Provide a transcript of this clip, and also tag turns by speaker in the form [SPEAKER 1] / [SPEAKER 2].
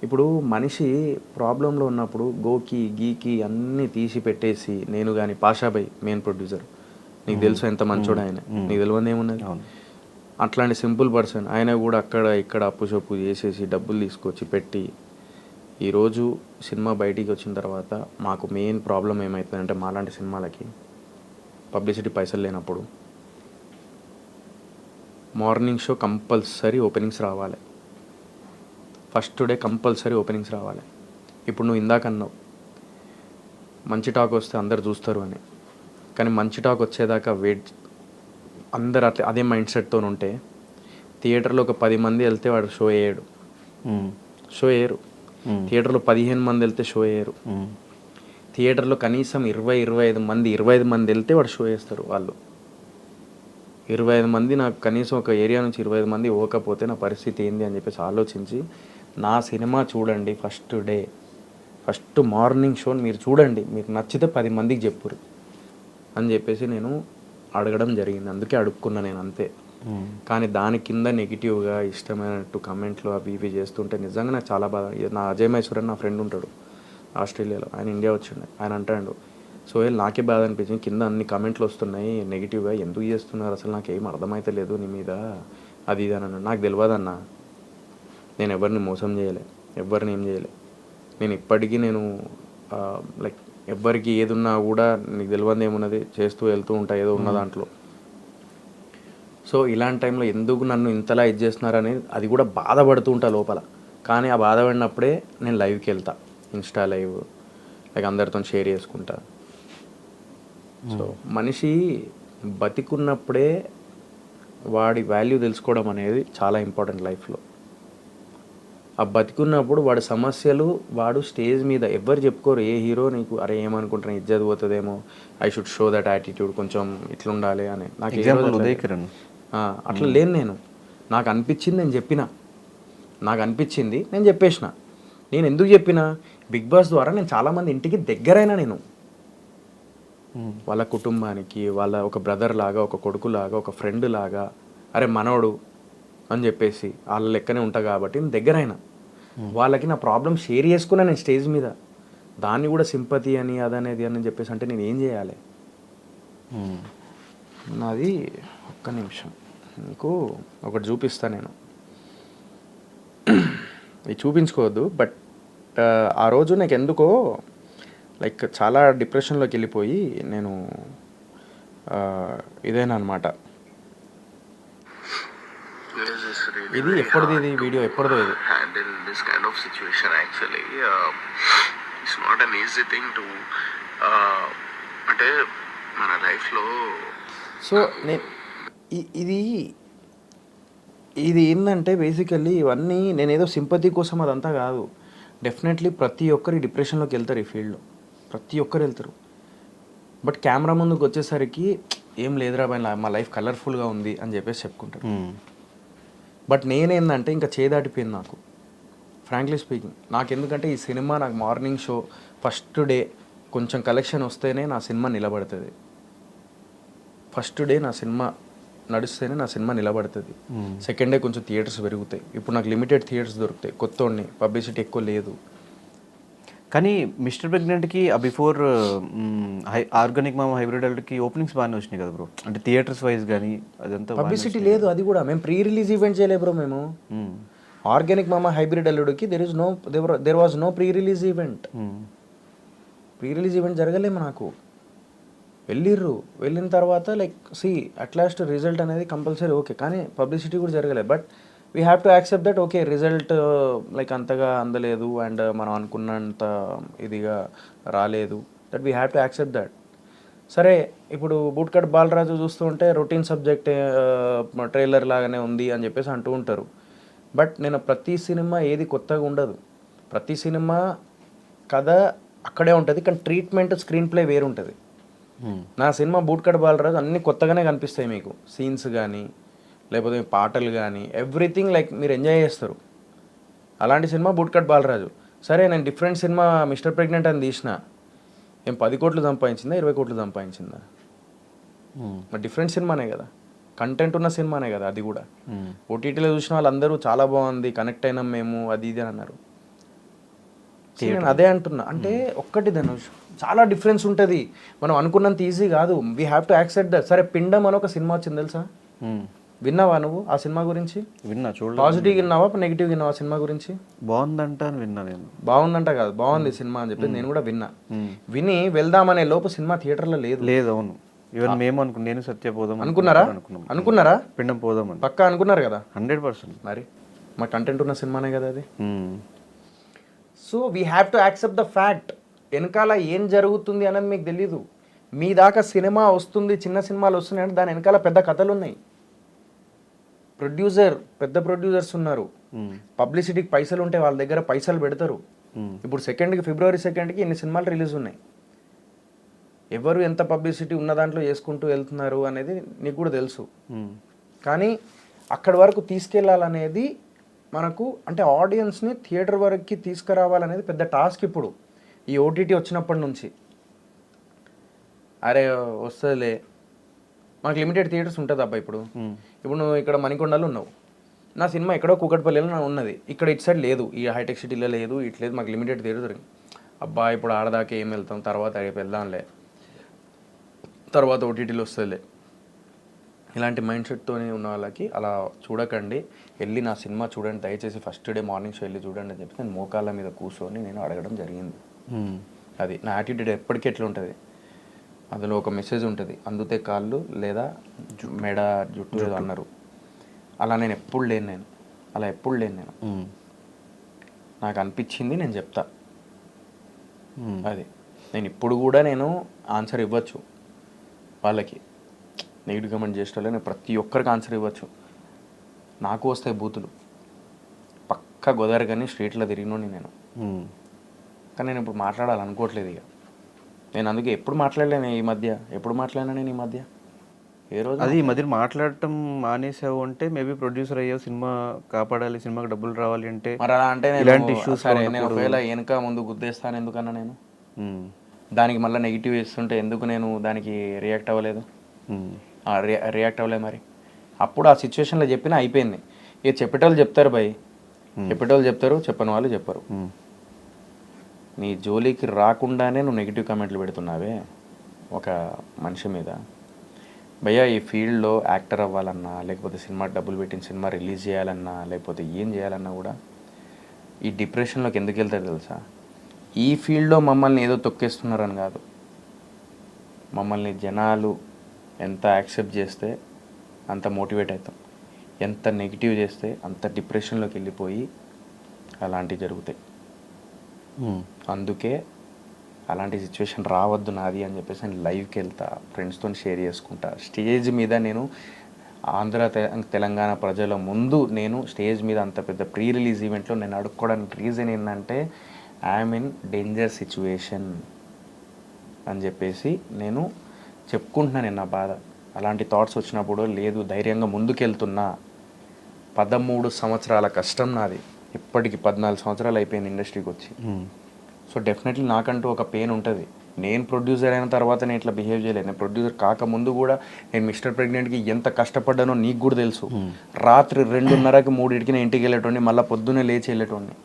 [SPEAKER 1] ఇప్పుడు మనిషి ప్రాబ్లంలో ఉన్నప్పుడు గోకి గీకి అన్నీ తీసి పెట్టేసి నేను కానీ పాషాభాయ్ మెయిన్ ప్రొడ్యూసర్ నీకు తెలుసు ఎంత మంచోడు ఆయన, నీకు తెలియదు ఏమున్నది. అట్లాంటి సింపుల్ పర్సన్ ఆయన కూడా అక్కడ ఇక్కడ అప్పు చొప్పు చేసేసి డబ్బులు తీసుకొచ్చి పెట్టి ఈరోజు సినిమా బయటికి వచ్చిన తర్వాత మాకు మెయిన్ ప్రాబ్లం ఏమవుతుందంటే మాలాంటి సినిమాలకి పబ్లిసిటీ పైసలు లేనప్పుడు మార్నింగ్ షో కంపల్సరీ ఓపెనింగ్స్ రావాలి, ఫస్ట్ డే కంపల్సరీ ఓపెనింగ్స్ రావాలి. ఇప్పుడు నువ్వు ఇందాక అన్నావు మంచి టాక్ వస్తే అందరు చూస్తారు అని, కానీ మంచి టాక్ వచ్చేదాకా వెయిట్ అందరు అట్లా అదే మైండ్ సెట్తో ఉంటే థియేటర్లో ఒక 10 మంది వెళ్తే వాడు షో వేయడు, షో వేయరు. థియేటర్లో 15 మంది వెళ్తే షో వేయరు. థియేటర్లో కనీసం 25 మంది వెళ్తే వాడు షో వేస్తారు. వాళ్ళు 25 మంది నాకు కనీసం ఒక ఏరియా నుంచి 25 మంది పోకపోతే నా పరిస్థితి ఏంది అని చెప్పేసి ఆలోచించి నా సినిమా చూడండి first day, first morning show మీరు చూడండి, మీకు నచ్చితే 10 మందికి చెప్పురు అని చెప్పేసి నేను అడగడం జరిగింది. అందుకే అడుక్కున్నా నేను అంతే. కానీ దాని కింద నెగిటివ్గా ఇష్టమైనట్టు కమెంట్లు అవి ఇవి చేస్తుంటే నిజంగా నాకు చాలా బాధ. నా అజయ్ మైసూర్ అని నా ఫ్రెండ్ ఉంటాడు ఆస్ట్రేలియాలో, ఆయన ఇండియా వచ్చిండే. ఆయన అంటాడు సోహెల్ నాకే బాధ అనిపించింది, కింద అన్ని కమెంట్లు వస్తున్నాయి నెగిటివ్గా, ఎందుకు చేస్తున్నారు అసలు నాకు ఏం అర్థమైతే లేదు నీ మీద అది ఇది అని అన్నాడు. నాకు తెలియదన్న, నేను ఎవరిని మోసం చేయలే, ఎవరిని ఏం చేయలే. నేను ఇప్పటికీ నేను లైక్ ఎవ్వరికి ఏది ఉన్నా కూడా నీకు తెలియదు ఏమున్నది చేస్తూ వెళ్తూ ఉంటా ఏదో ఉన్న దాంట్లో. సో ఇలాంటి టైంలో ఎందుకు నన్ను ఇంతలా ఇది చేస్తున్నారని అది కూడా బాధపడుతూ ఉంటా లోపల. కానీ ఆ బాధపడినప్పుడే నేను లైవ్కి వెళ్తా, ఇన్స్టా లైవ్ లైక్ అందరితో షేర్ చేసుకుంటా. సో మనిషి బతికున్నప్పుడే వాడి వాల్యూ తెలుసుకోవడం అనేది చాలా ఇంపార్టెంట్ లైఫ్లో. ఆ బతికున్నప్పుడు వాడి సమస్యలు వాడు స్టేజ్ మీద ఎవ్వరు చెప్పుకోరు. ఏ హీరో నీకు అరే ఏమనుకుంటాను ఇజ్జత్ పోతుందేమో, I should show that attitude, కొంచెం ఇట్లుండాలి అని. నాకు అట్లా లేను నేను. నాకు అనిపించింది నేను చెప్పిన, నాకు అనిపించింది నేను చెప్పేసిన. నేను ఎందుకు చెప్పిన, బిగ్ బాస్ ద్వారా నేను చాలామంది ఇంటికి దగ్గరైనా, నేను వాళ్ళ కుటుంబానికి వాళ్ళ ఒక బ్రదర్ లాగా, ఒక కొడుకు లాగా, ఒక ఫ్రెండ్ లాగా, అరే మనోడు అని చెప్పేసి వాళ్ళ లెక్కనే ఉంటా కాబట్టి నేను దగ్గరైనా. వాళ్ళకి నా ప్రాబ్లం షేర్ చేసుకున్నా నేను స్టేజ్ మీద. దాన్ని కూడా సింపతి అని అదనేది అని చెప్పేసి అంటే నేను ఏం చేయాలి? నాది ఒక్క నిమిషం నీకు ఒకటి చూపిస్తా నేను. ఇది చూపించుకోవద్దు, బట్ ఆ రోజు నాకు ఎందుకో లైక్ చాలా డిప్రెషన్లోకి వెళ్ళిపోయి నేను ఇదేనా అనమాట. ఇది ఎప్పటిది, ఇది వీడియో ఎప్పటిదో. ఇది
[SPEAKER 2] handle this kind of situation actually it's not an easy thing to అంటే మన లైఫ్లో.
[SPEAKER 1] సో ఇది ఇది ఏంటంటే బేసికల్లీ ఇవన్నీ నేను ఏదో సింపతి కోసం అదంతా కాదు. డెఫినెట్లీ ప్రతి ఒక్కరు డిప్రెషన్లోకి వెళ్తారు, ఈ ఫీల్డ్లో ప్రతి ఒక్కరు వెళ్తారు. బట్ కెమెరా ముందుకు వచ్చేసరికి ఏం లేదురా మా లైఫ్ కలర్ఫుల్గా ఉంది అని చెప్పేసి చెప్పుకుంటారు. బట్ నేనేందంటే ఇంకా చేదాటిపోయింది నాకు, ఫ్రాంక్లీ స్పీకింగ్. నాకు ఎందుకంటే ఈ సినిమా నాకు మార్నింగ్ షో ఫస్ట్ డే కొంచెం కలెక్షన్ వస్తేనే నా సినిమా నిలబడుతుంది. ఫస్ట్ డే నా సినిమా నడుస్తేనే నా సినిమా నిలబడుతుంది. సెకండ్ డే కొంచెం థియేటర్స్ పెరుగుతాయి. ఇప్పుడు నాకు లిమిటెడ్ థియేటర్స్ దొరుకుతాయి, కొత్తోడిని, పబ్లిసిటీ ఎక్కువ లేదు.
[SPEAKER 3] కానీ మిస్టర్ ప్రెగ్నెంట్కి బిఫోర్ ఆర్గానిక్ మామ హైబ్రిడ్ అల్లుడికి ఓపెనింగ్స్ బాగానే వచ్చినాయి కదా బ్రో, అంటే థియేటర్స్ వైజ్ కానీ అదంతా
[SPEAKER 1] పబ్లిసిటీ లేదు. అది కూడా మేము ప్రీ రిలీజ్ ఈవెంట్ చేయలేదు బ్రో. మేము ఆర్గానిక్ మామ హైబ్రిడ్ అల్లుడికి there was no pre release event. Pre release event జరగలేము. నాకు వెళ్ళిన తర్వాత లైక్ అట్లాస్ట్ రిజల్ట్ అనేది కంపల్సరీ ఓకే, కానీ పబ్లిసిటీ కూడా జరగలేదు. But we have to accept that okay result like అంతగా అందలేదు అండ్ మనం అనుకున్నంత ఇదిగా రాలేదు. That we have to accept that. సరే ఇప్పుడు బూట్కట్ బాలరాజు చూస్తూ ఉంటే రొటీన్ సబ్జెక్ట్ ట్రైలర్ లాగానే ఉంది అని చెప్పేసి అంటూ ఉంటారు. బట్ నేను ప్రతి సినిమా ఏది కొత్తగా ఉండదు, ప్రతి సినిమా కథ అక్కడే ఉంటుంది, కానీ ట్రీట్మెంట్ స్క్రీన్ ప్లే వేరు ఉంటుంది. నా సినిమా బూట్కట్ బాలరాజు అన్నీ కొత్తగానే కనిపిస్తాయి మీకు, సీన్స్ కానీ లేకపోతే పాటలు కానీ ఎవ్రీథింగ్ లైక్ మీరు ఎంజాయ్ చేస్తారు. అలాంటి సినిమా బూట్కట్ బాలరాజు. సరే నేను డిఫరెంట్ సినిమా మిస్టర్ ప్రెగ్నెంట్ అని తీసిన, ఏం 10 కోట్లు సంపాదించిందా 20 కోట్లు సంపాదించిందా? మరి డిఫరెంట్ సినిమానే కదా, కంటెంట్ ఉన్న సినిమానే కదా. అది కూడా ఓటీటీలో చూసిన వాళ్ళందరూ చాలా బాగుంది, కనెక్ట్ అయినాం మేము, అది ఇది అని అన్నారు. నేను అదే అంటున్నా. అంటే ఒక్కటి ధనుష్, చాలా డిఫరెన్స్ ఉంటుంది. మనం అనుకున్నంత ఈజీ కాదు. We have to accept that. సరే, పిండం అని ఒక సినిమా వచ్చింది తెలుసా? విన్నావా నువ్వు ఆ సినిమా గురించి?
[SPEAKER 3] విన్నా, చూడలేదు.
[SPEAKER 1] పాజిటివ్ విన్నావా, నెగిటివ్ విన్నావా సినిమా గురించి?
[SPEAKER 3] బాగుందంట అని విన్నా నేను.
[SPEAKER 1] బాగుందంట కాదు, బాగుంది సినిమా అని చెప్పి నేను కూడా విన్నా. విని వెళ్దామనే లోపు సినిమా థియేటర్లో లేదు.
[SPEAKER 3] లేదు, అవును. ఈవెన్ మేము నేను సత్య పోదాం
[SPEAKER 1] అనుకున్నారా?
[SPEAKER 3] పిండం పోదామని
[SPEAKER 1] పక్కా అనుకున్నారు కదా?
[SPEAKER 3] 100%.
[SPEAKER 1] మరి మా కంటెంట్ ఉన్న సినిమానే కదా అది. So we have to accept the fact. వెనకాల ఏం జరుగుతుంది అనేది మీకు తెలీదు. మీ దాకా సినిమా వస్తుంది, చిన్న సినిమాలు వస్తున్నాయి అంటే దాని వెనకాల పెద్ద కథలు ఉన్నాయి. పెద్ద ప్రొడ్యూసర్స్ ఉన్నారు. పబ్లిసిటీకి పైసలు ఉంటే వాళ్ళ దగ్గర పైసలు పెడతారు. ఇప్పుడు ఫిబ్రవరి 2కి ఇన్ని సినిమాలు రిలీజ్ ఉన్నాయి. ఎవరు ఎంత పబ్లిసిటీ ఉన్న దాంట్లో చేసుకుంటూ వెళ్తున్నారు అనేది నీకు కూడా తెలుసు. కానీ అక్కడి వరకు తీసుకెళ్ళాలనేది మనకు, అంటే ఆడియన్స్ని థియేటర్ వరకు తీసుకురావాలనేది పెద్ద టాస్క్. ఇప్పుడు ఈ ఓటీటీ వచ్చినప్పటి నుంచి అరే వస్తుందిలే, మనకు లిమిటెడ్ థియేటర్స్ ఉంటుంది అబ్బా. ఇప్పుడు నువ్వు ఇక్కడ మణికొండలో ఉన్నావు, నా సినిమా ఎక్కడో కూకట్పల్లిలో ఉన్నది, ఇక్కడ ఇటు సైడ్ లేదు, ఈ హైటెక్ సిటీలో లేదు, ఇటు లేదు, మాకు లిమిటెడ్ థియేటర్ దొరికింది. అబ్బా ఇప్పుడు ఆడదాకా ఏం వెళ్తాం, తర్వాత రేపు వెళ్దాంలే, తర్వాత ఓటీటీలో వస్తుందిలే. ఇలాంటి మైండ్ సెట్తోనే ఉన్న వాళ్ళకి అలా చూడకండి. వెళ్ళి నా సినిమా చూడండి దయచేసి, ఫస్ట్ డే మార్నింగ్ షో వెళ్ళి చూడండి అని చెప్పి నేను మోకాళ్ళ మీద కూర్చొని నేను అడగడం జరిగింది. అది నా యాటిట్యూడ్ ఎప్పటికీ ఎట్లా ఉంటుంది. అందులో ఒక మెసేజ్ ఉంటుంది, అందుతే కాళ్ళు లేదా మెడ జుట్టు ఏదో అన్నారు. అలా నేను ఎప్పుడు లేను. నాకు అనిపించింది నేను చెప్తా. అది నేను ఇప్పుడు కూడా నేను ఆన్సర్ ఇవ్వచ్చు వాళ్ళకి. నెగిటివ్ కమెంట్ చేసేటోళ్ళే నేను ప్రతి ఒక్కరికి ఆన్సర్ ఇవ్వచ్చు. నాకు వస్తాయి బూతులు, పక్క గోదావరి కానీ స్ట్రీట్లో తిరిగినోని నేను. కానీ నేను ఇప్పుడు మాట్లాడాలనుకోవట్లేదు ఇక. నేను అందుకే ఎప్పుడు మాట్లాడలేను ఈ మధ్య. నేను ఈ మధ్య ఏ రోజు
[SPEAKER 3] అది ఈ మధ్య మాట్లాడటం మానేసావు అంటే మేబీ ప్రొడ్యూసర్ అయ్యావు, సినిమా కాపాడాలి, సినిమాకి డబ్బులు రావాలి అంటే
[SPEAKER 1] మరి అలా అంటే
[SPEAKER 3] ఇలాంటి ఇష్యూస్.
[SPEAKER 1] సరే, నేను ఒకవేళ వెనక ముందు గుద్దేస్తాను ఎందుకన్నా నేను దానికి మళ్ళీ నెగిటివ్ ఇస్తుంటే ఎందుకు నేను దానికి రియాక్ట్ అవ్వలేదు? మరి అప్పుడు ఆ సిచ్యువేషన్లో చెప్పినా అయిపోయింది. ఇక చెప్పేటోళ్ళు చెప్తారు భయ్, చెప్పని వాళ్ళు చెప్పరు. నీ జోలికి రాకుండానే నువ్వు నెగిటివ్ కామెంట్లు పెడుతున్నావే ఒక మనిషి మీద. భయ్యా ఈ ఫీల్డ్లో యాక్టర్ అవ్వాలన్నా, లేకపోతే సినిమా డబ్బులు పెట్టిన సినిమా రిలీజ్ చేయాలన్నా, లేకపోతే ఏం చేయాలన్నా కూడా ఈ డిప్రెషన్లోకి ఎందుకు వెళ్తారు తెలుసా? ఈ ఫీల్డ్లో మమ్మల్ని ఏదో తొక్కేస్తున్నారని కాదు, మమ్మల్ని జనాలు ఎంత యాక్సెప్ట్ చేస్తే అంత మోటివేట్ అవుతాం, ఎంత నెగిటివ్ చేస్తే అంత డిప్రెషన్లోకి వెళ్ళిపోయి అలాంటివి జరుగుతాయి. అందుకే అలాంటి సిచ్యువేషన్ రావద్దు నాది అని చెప్పేసి నేను లైవ్కి వెళ్తా, ఫ్రెండ్స్తో షేర్ చేసుకుంటా. స్టేజ్ మీద నేను తెలంగాణ ప్రజల ముందు నేను స్టేజ్ మీద అంత పెద్ద ప్రీ రిలీజ్ ఈవెంట్లో నేను అడుక్కోవడానికి రీజన్ ఏంటంటే ఐఎమ్ ఇన్ డేంజర్ సిచ్యువేషన్ అని చెప్పేసి నేను చెప్పుకుంటున్నాను నా బాధ. అలాంటి థాట్స్ వచ్చినప్పుడు లేదు, ధైర్యంగా ముందుకెళ్తున్నా. 13 సంవత్సరాల కష్టం నాది, ఇప్పటికి 14 సంవత్సరాలు అయిపోయింది ఇండస్ట్రీకి వచ్చి. సో డెఫినెట్లీ నాకంటూ ఒక పెయిన్ ఉంటుంది. నేను ప్రొడ్యూసర్ అయిన తర్వాత నేను ఇట్లా బిహేవ్ చేయలేదు. నేను ప్రొడ్యూసర్ కాకముందు కూడా నేను మిస్టర్ ప్రెగ్నెంట్కి ఎంత కష్టపడ్డానో నీకు కూడా తెలుసు. రాత్రి 2:30కి 3కి నేను ఇంటికి వెళ్ళేటోడిని, మళ్ళీ పొద్దున్నే లేచి వెళ్ళేటోడిని.